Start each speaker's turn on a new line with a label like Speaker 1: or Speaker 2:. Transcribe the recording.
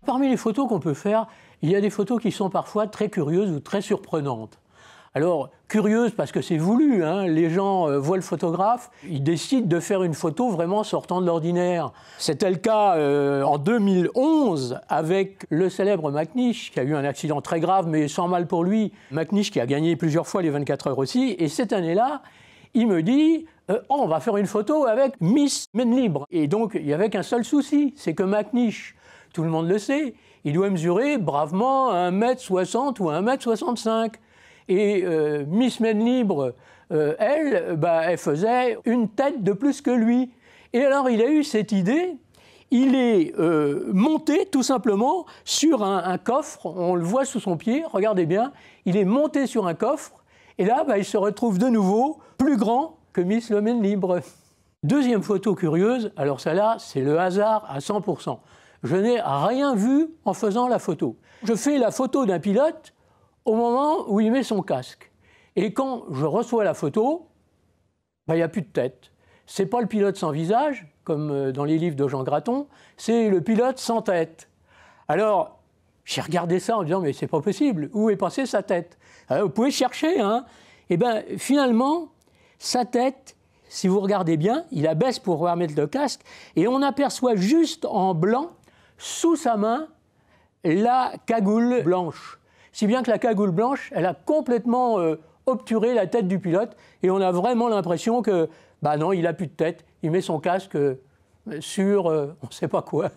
Speaker 1: Parmi les photos qu'on peut faire, il y a des photos qui sont parfois très curieuses ou très surprenantes. Alors, curieuses parce que c'est voulu, hein, les gens voient le photographe, ils décident de faire une photo vraiment sortant de l'ordinaire. C'était le cas en 2011 avec le célèbre McNish, qui a eu un accident très grave, mais sans mal pour lui. McNish qui a gagné plusieurs fois les 24 heures aussi, et cette année-là, il me dit oh, on va faire une photo avec Miss Maine Libre. Et donc, il n'y avait qu'un seul souci, c'est que McNish, tout le monde le sait, il doit mesurer bravement 1,60 m ou 1,65 m. Et Miss Maine Libre, elle faisait une tête de plus que lui. Et alors, il a eu cette idée, il est monté tout simplement sur un coffre, on le voit sous son pied, regardez bien, il est monté sur un coffre, et là, il se retrouve de nouveau plus grand que Miss Maine Libre. Deuxième photo curieuse, alors celle-là, c'est le hasard à 100%. Je n'ai rien vu en faisant la photo. Je fais la photo d'un pilote au moment où il met son casque. Et quand je reçois la photo, il n'y a plus de tête. Ce n'est pas le pilote sans visage, comme dans les livres de Jean Graton, c'est le pilote sans tête. Alors, j'ai regardé ça en me disant, mais c'est pas possible, où est passée sa tête? Alors, vous pouvez chercher, hein. Et bien, finalement, sa tête, si vous regardez bien, il abaisse pour pouvoir mettre le casque, et on aperçoit juste en blanc, sous sa main, la cagoule blanche. Si bien que la cagoule blanche, elle a complètement obturé la tête du pilote, et on a vraiment l'impression que, non, il n'a plus de tête, il met son casque sur on ne sait pas quoi.